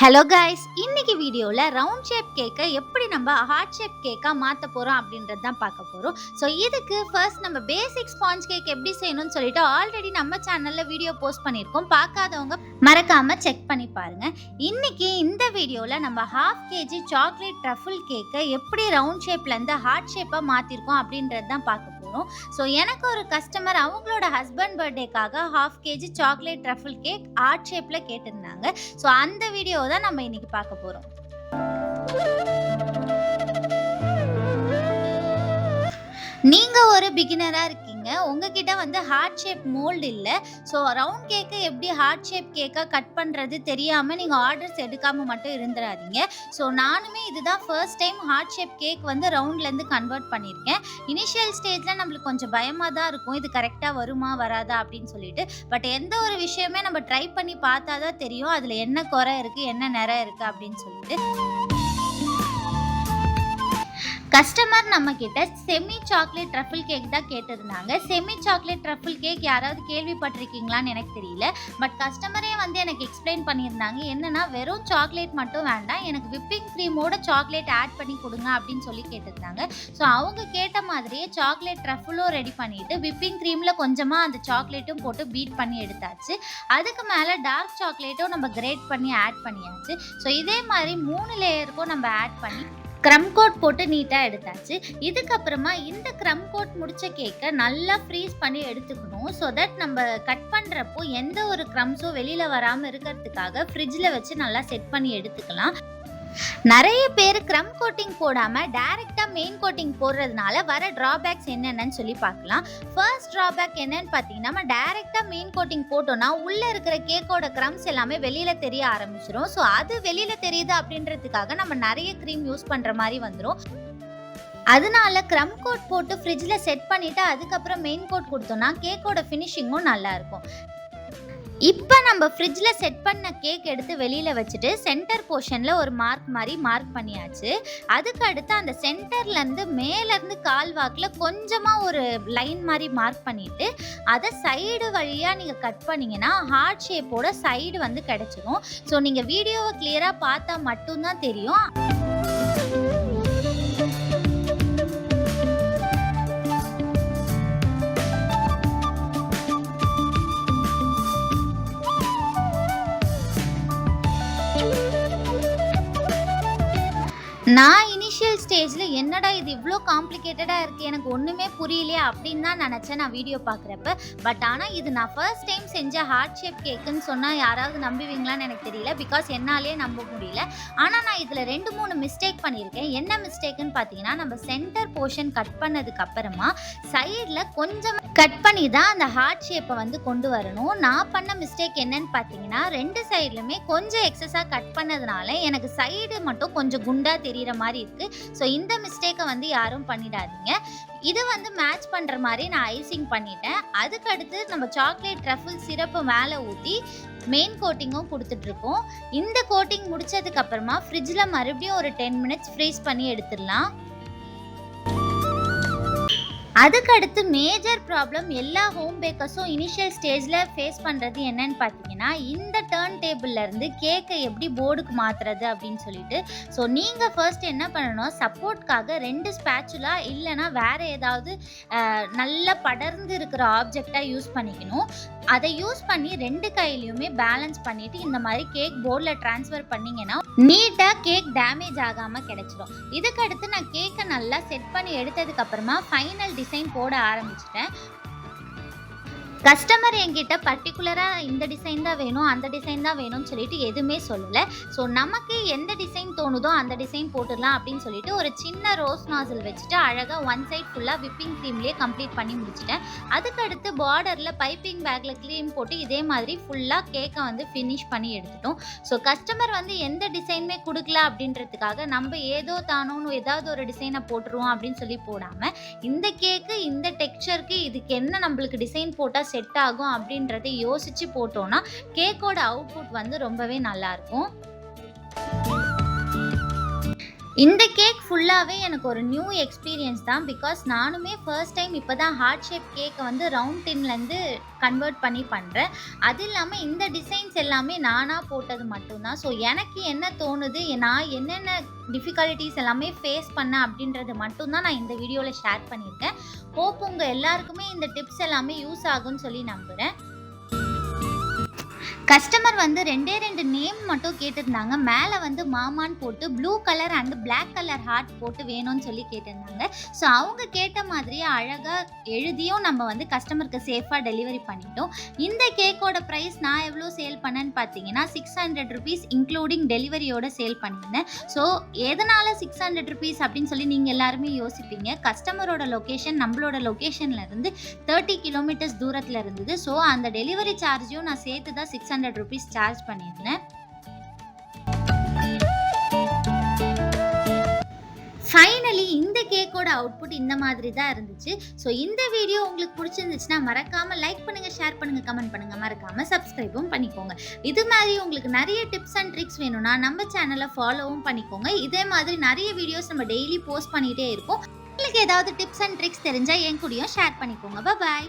Hello guys, இன்னைக்கு வீடியோவில் round shape கேக்கை எப்படி நம்ம ஹார்ட் ஷேப் கேக்காக மாற்ற போகிறோம் அப்படின்றது தான் பார்க்க போகிறோம். ஸோ இதுக்கு ஃபர்ஸ்ட் நம்ம பேசிக் ஸ்பாஞ்ச் கேக் எப்படி செய்யணும்னு சொல்லிட்டு ஆல்ரெடி நம்ம சேனலில் வீடியோ போஸ்ட் பண்ணியிருக்கோம். பார்க்காதவங்க மறக்காமல் செக் பண்ணி பாருங்கள். இன்னைக்கு இந்த வீடியோவில் நம்ம 1/2 kg சாக்லேட் ட்ரஃபிள் கேக்கை எப்படி ரவுண்ட் ஷேப்லேருந்து ஹார்ட் ஷேப்பாக மாற்றிருக்கோம் அப்படின்றது தான் பார்க்க போகிறோம். ஸோ எனக்கு ஒரு கஸ்டமர் அவங்களோட ஹஸ்பண்ட் பர்த்டேக்காக 1/2 kg chocolate truffle cake heart ஷேப்பில் கேட்டிருந்தாங்க. ஸோ அந்த வீடியோ தான் நம்ம இன்னைக்கு பார்க்க போறோம். நீங்க ஒரு பிகினரா இருக்கீங்க, உங்ககிட்ட ஹார்ட் ஷேப் மோல்டு இல்ல. ஸோ ரவுண்ட் கேக்கை எப்படி ஹார்ட் ஷேப் கேக்கா கட் பண்றது தெரியாம நீங்க ஆர்டர்ஸ் எடுக்காம மட்டும் இருந்துடாதீங்க. ஸோ நானுமே இதுதான் first time heart shape cake ரவுண்ட்ல இருந்து கன்வெர்ட் பண்ணியிருக்கேன். இனிஷியல் ஸ்டேஜ்ல நம்மளுக்கு கொஞ்சம் பயமா தான் இருக்கும், இது கரெக்டா வருமா வராதா அப்படின்னு சொல்லிட்டு. பட் எந்த ஒரு விஷயமே நம்ம ட்ரை பண்ணி பார்த்தாதான் தெரியும் அதுல என்ன குறை இருக்கு, என்ன நிறை இருக்கு அப்படின்னு சொல்லிட்டு. கஸ்டமர் நம்ம கிட்ட செமி சாக்லேட் ட்ரஃபிள் கேக் தான் கேட்டிருந்தாங்க. செமி சாக்லேட் ட்ரஃபிள் கேக் யாராவது கேள்விப்பட்டிருக்கீங்களான்னு எனக்கு தெரியல. பட் கஸ்டமரே எனக்கு எக்ஸ்பிளைன் பண்ணியிருந்தாங்க, என்னன்னா வெறும் சாக்லேட் மட்டும் வேண்டாம், எனக்கு விப்பிங் க்ரீமோட சாக்லேட் ஆட் பண்ணி கொடுங்க அப்படின்னு சொல்லி கேட்டிருந்தாங்க. ஸோ அவங்க கேட்ட மாதிரியே சாக்லேட் ட்ரஃபிளும் ரெடி பண்ணிட்டு விப்பிங் க்ரீமில் கொஞ்சமாக அந்த சாக்லேட்டும் போட்டு பீட் பண்ணி எடுத்தாச்சு. அதுக்கு மேலே டார்க் சாக்லேட்டும் நம்ம கிரேட் பண்ணி ஆட் பண்ணியாச்சு. ஸோ இதே மாதிரி 3 லேயருக்கும் நம்ம ஆட் பண்ணி க்ரம் கோட் போட்டு நீட்டாக எடுத்தாச்சு. இதுக்கப்புறமா இந்த க்ரம் கோட் முடித்த கேக்கை நல்லா ஃப்ரீஸ் பண்ணி எடுத்துக்கணும். ஸோ தட் நம்ம கட் பண்ணுறப்போ எந்த ஒரு க்ரம்ஸும் வெளியில் வராமல் இருக்கிறதுக்காக ஃப்ரிட்ஜில் வச்சு நல்லா செட் பண்ணி எடுத்துக்கலாம். நிறைய பேர் க்ரம் கோட்டிங் போடாம டைரக்டா மெயின் கோட்டிங் போடுறதுனால வர டிராபேக்ஸ் என்னென்னு சொல்லி பார்க்கலாம். ஃபர்ஸ்ட் டிராபேக் என்னன்னு பார்த்தீங்கன்னா, நம்ம டைரக்டா மெயின் கோட்டிங் போட்டோம்னா உள்ள இருக்கிற கேக்கோட க்ரம்ஸ் எல்லாமே வெளியில தெரிய ஆரம்பிச்சிடும். ஸோ அது வெளியில தெரியுது அப்படின்றதுக்காக நம்ம நிறைய க்ரீம் யூஸ் பண்ற மாதிரி வந்துடும். அதனால க்ரம் கோட் போட்டு ஃப்ரிட்ஜில் செட் பண்ணிட்டு அதுக்கப்புறம் மெயின் கோட் கொடுத்தோம்னா கேக்கோட ஃபினிஷிங்கும் நல்லா இருக்கும். இப்போ நம்ம ஃப்ரிட்ஜில் செட் பண்ண கேக் எடுத்து வெளியில் வச்சுட்டு சென்டர் போர்ஷனில் ஒரு மார்க் மாதிரி மார்க் பண்ணியாச்சு. அதுக்கு அடுத்து அந்த சென்டர்லேருந்து மேலேருந்து கால் வாக்கில் கொஞ்சமாக ஒரு லைன் மாதிரி மார்க் பண்ணிவிட்டு அதை சைடு வழியாக நீங்கள் கட் பண்ணிங்கன்னா ஹார்ட் ஷேப்போட சைடு கிடச்சிடும். ஸோ நீங்கள் வீடியோவை கிளியராக பார்த்தா மட்டும்தான் தெரியும். நான் இனிஷியல் ஸ்டேஜில் என்னடா இது இவ்வளோ காம்ப்ளிகேட்டடாக இருக்குது, எனக்கு ஒன்றுமே புரியலையே அப்படின்னு தான் நினச்சேன் நான் வீடியோ பார்க்குறப்ப. பட் ஆனால் இது நான் ஃபர்ஸ்ட் டைம் செஞ்ச ஹார்ட் ஷேப் கேக்குன்னு சொன்னால் யாராவது நம்புவீங்களான்னு எனக்கு தெரியல, பிகாஸ் என்னாலே நம்ப முடியல. ஆனால் நான் இதில் 2-3 மிஸ்டேக் பண்ணியிருக்கேன். என்ன மிஸ்டேக்குன்னு பார்த்தீங்கன்னா, நம்ம சென்டர் போர்ஷன் கட் பண்ணதுக்கு அப்புறமா சைடில் கொஞ்சம் கட் பண்ணி தான் அந்த ஹார்ட் ஷேப்பை கொண்டு வரணும். நான் பண்ண மிஸ்டேக் என்னன்னு பார்த்தீங்கன்னா, 2 சைட்லையுமே கொஞ்சம் எக்ஸஸாக கட் பண்ணதுனால எனக்கு சைடு மட்டும் கொஞ்சம் குண்டாக தெரியுற மாதிரி இருக்கு. ஸோ இந்த மிஸ்டேக்கை யாரும் பண்ணிடாதீங்க. இது மேட்ச் பண்ற மாதிரி நான் ஐசிங் பண்ணிட்டேன். அதுக்கு அடுத்து நம்ம சாக்லேட் ட்ரஃபிள் சிரப்பு மேலே ஊற்றி மெயின் கோட்டிங்கும் கொடுத்துட்டு இருக்கோம். இந்த கோட்டிங் முடிச்சதுக்கு அப்புறமா ஃப்ரிட்ஜில் மறுபடியும் ஒரு 10 மினிட்ஸ் ஃப்ரீஸ் பண்ணி எடுத்துடலாம். அதுக்கடுத்து மேஜர் ப்ராப்ளம் எல்லா ஹோம் பேக்கர்ஸும் இனிஷியல் ஸ்டேஜில் ஃபேஸ் பண்ணுறது என்னன்னு பார்த்தீங்கன்னா, இந்த டர்ன் டேபிள்லேருந்து கேக்கை எப்படி போர்டுக்கு மாற்றுறது அப்படின்னு சொல்லிட்டு. ஸோ நீங்கள் ஃபர்ஸ்ட் என்ன பண்ணணும், சப்போர்ட்காக 2 ஸ்பேச்சுலா இல்லைனா வேறு ஏதாவது நல்லா படர்ந்து இருக்கிற ஆப்ஜெக்டாக யூஸ் பண்ணிக்கணும். அதை யூஸ் பண்ணி 2 கையிலையுமே பேலன்ஸ் பண்ணிவிட்டு இந்த மாதிரி கேக் போர்டில் ட்ரான்ஸ்ஃபர் பண்ணிங்கன்னா நீட்டாக கேக் டேமேஜ் ஆகாமல் கிடைச்சிடும். இதுக்கடுத்து நான் கேக்கை நல்லா செட் பண்ணி எடுத்ததுக்கப்புறமா ஃபைனல் டிசைன் போட ஆரம்பிச்சிட்டேன். கஸ்டமர் என்கிட்ட பர்டிகுலராக இந்த டிசைன் தான் வேணும், அந்த டிசைன் தான் வேணும்னு சொல்லிட்டு எதுவுமே சொல்லலை. ஸோ நமக்கு எந்த டிசைன் தோணுதோ அந்த டிசைன் போட்டுடலாம் அப்படின்னு சொல்லிட்டு ஒரு சின்ன ரோஸ் நாசில் வச்சுட்டு அழகாக 1 சைட் ஃபுல்லாக விப்பிங் க்ரீம்லேயே கம்ப்ளீட் பண்ணி முடிச்சிட்டேன். அதுக்கடுத்து பார்டரில் பைப்பிங் பேக்கில் க்ரீம் போட்டு இதே மாதிரி ஃபுல்லாக கேக்கை ஃபினிஷ் பண்ணி எடுத்துட்டோம். ஸோ கஸ்டமர் எந்த டிசைனுமே கொடுக்கல அப்படின்றதுக்காக நம்ம ஏதோ தானோன்னு ஏதாவது ஒரு டிசைனை போட்டுருவோம் அப்படின்னு சொல்லி போடாமல் இந்த கேக்கு இந்த டெக்ஸ்சருக்கு இதுக்கு என்ன நம்மளுக்கு டிசைன் போட்டால் செட் ஆகும் அப்படின்றதை யோசிச்சு போட்டோம்னா கேக்கோட அவுட்புட் ரொம்பவே நல்லா இருக்கும். இந்த கேக் ஃபுல்லாவே எனக்கு ஒரு நியூ எக்ஸ்பீரியன்ஸ் தான். பிகாஸ் நானுமே ஃபர்ஸ்ட் டைம் இப்ப தான் ஹார்ட் ஷேப் கேக்க வந்து ரவுண்ட் டின்லேருந்து கன்வெர்ட் பண்ணி பண்றேன். அது இல்லாம இந்த டிசைன்ஸ் எல்லாமே நானா போட்டது மட்டும் தான். ஸோ எனக்கு என்ன தோணுது, நான் என்னென்ன டிஃபிகல்டீஸ் எல்லாமே ஃபேஸ் பண்ணேன் அப்படின்றது மட்டும் தான் நான் இந்த வீடியோல ஷேர் பண்ணியிருக்கேன். ஹோப் உங்க எல்லாருக்குமே இந்த டிப்ஸ் எல்லாமே யூஸ் ஆகும்னு சொல்லி நம்புறேன். கஸ்டமர் வந்து 2 நேம் மட்டும் கேட்டிருந்தாங்க. மேலே வந்து மாமான்னு போட்டு blue colour and black colour heart போட்டு வேணும்னு சொல்லி கேட்டிருந்தாங்க. ஸோ அவங்க கேட்ட மாதிரியே அழகாக எழுதியும் நம்ம வந்து கஸ்டமருக்கு சேஃபாக டெலிவரி பண்ணிட்டோம். இந்த கேக்கோட ப்ரைஸ் நான் எவ்வளோ சேல் பண்ணேன்னு பார்த்தீங்கன்னா ₹600 இன்க்ளூடிங் டெலிவரியோட சேல் பண்ணியிருந்தேன். ஸோ எதனால் ₹600 அப்படின்னு சொல்லி நீங்கள் எல்லாருமே யோசிப்பீங்க. கஸ்டமரோட லொக்கேஷன் நம்மளோட லொக்கேஷன்லேருந்து 30 கிலோமீட்டர்ஸ் தூரத்தில் இருந்தது. ஸோ அந்த டெலிவரி சார்ஜையும் நான் சேர்த்து தான் ₹600 சார்ஜ் பண்ணியிருந்தேன். ஃபைனலி இந்த கேக்கோட அவுட்புட் இந்த மாதிரி தான் இருந்துச்சு. ஸோ இந்த வீடியோ உங்களுக்கு பிடிச்சிருந்துச்சுன்னா மறக்காமல் லைக் பண்ணுங்கள், ஷேர் பண்ணுங்கள், கமெண்ட் பண்ணுங்கள், மறக்காமல் சப்ஸ்கிரைபும் பண்ணிக்கோங்க. இது மாதிரி உங்களுக்கு நிறைய டிப்ஸ் அண்ட் ட்ரிக்ஸ் வேணும்னா நம்ம சேனலை ஃபாலோவும் பண்ணிக்கோங்க. இதே மாதிரி நிறைய வீடியோஸ் நம்ம டெய்லி போஸ்ட் பண்ணிகிட்டே இருக்கோம். உங்களுக்கு ஏதாவது டிப்ஸ் அண்ட் ட்ரிக்ஸ் தெரிஞ்சால் என் கூடயும் ஷேர் பண்ணிக்கோங்க. பாய்.